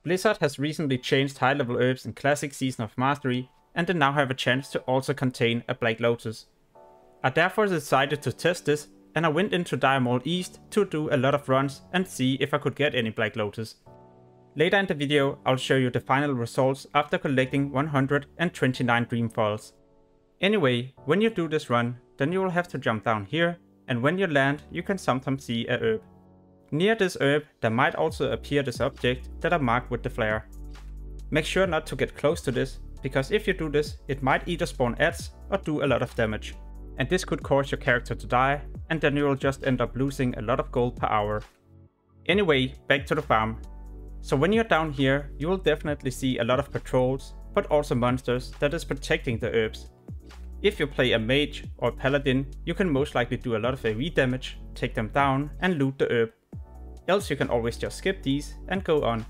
Blizzard has recently changed high level herbs in Classic Season of Mastery, and they now have a chance to also contain a Black Lotus. I therefore decided to test this, and I went into Maul East to do a lot of runs and see if I could get any Black Lotus. Later in the video I'll show you the final results after collecting 129 dream foils. Anyway, when you do this run, then you will have to jump down here, and when you land you can sometimes see a herb. Near this herb there might also appear this object that I marked with the flare. Make sure not to get close to this, because if you do this it might either spawn ads or do a lot of damage. And this could cause your character to die, and then you will just end up losing a lot of gold per hour. Anyway, back to the farm. So when you're down here, you will definitely see a lot of patrols, but also monsters that is protecting the herbs. If you play a mage or a paladin, you can most likely do a lot of AoE damage, take them down and loot the herb. Else you can always just skip these and go on.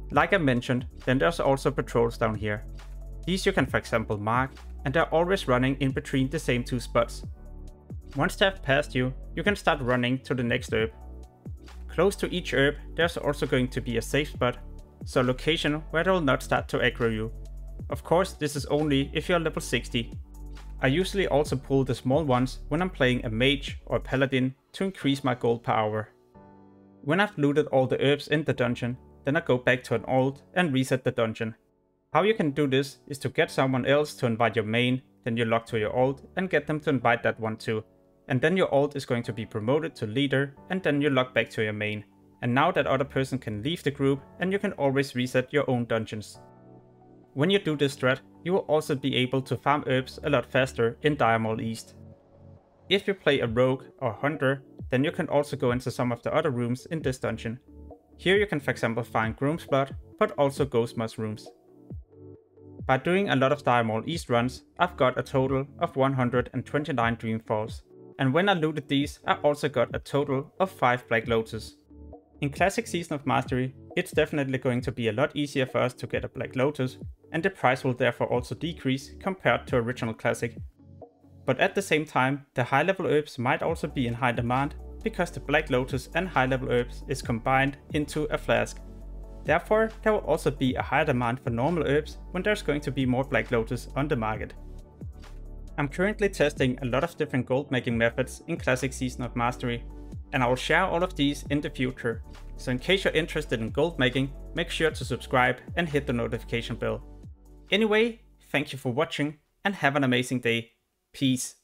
Like I mentioned, then there's also patrols down here. These you can for example mark, and they're always running in between the same two spots. Once they have passed you, you can start running to the next herb. Close to each herb there's also going to be a safe spot, so a location where they will not start to aggro you. Of course this is only if you're level 60. I usually also pull the small ones when I'm playing a mage or a paladin to increase my gold per hour. When I've looted all the herbs in the dungeon, then I go back to an alt and reset the dungeon. How you can do this is to get someone else to invite your main, then you log to your alt and get them to invite that one too. And then your alt is going to be promoted to leader, and then you log back to your main. And now that other person can leave the group, and you can always reset your own dungeons. When you do this strat, you will also be able to farm herbs a lot faster in Maul East. If you play a rogue or hunter, then you can also go into some of the other rooms in this dungeon. Here you can for example find Groom's Blood, but also Ghost Mushrooms. By doing a lot of Maul East runs, I've got a total of 129 dream falls. And when I looted these, I also got a total of 5 Black Lotus. In Classic Season of Mastery, it's definitely going to be a lot easier for us to get a Black Lotus, and the price will therefore also decrease compared to original Classic. But at the same time, the high level herbs might also be in high demand, because the Black Lotus and high level herbs is combined into a flask. Therefore, there will also be a higher demand for normal herbs when there's going to be more Black Lotus on the market. I'm currently testing a lot of different gold making methods in Classic Season of Mastery, and I will share all of these in the future. So in case you're interested in gold making, make sure to subscribe and hit the notification bell. Anyway, thank you for watching and have an amazing day. Peace.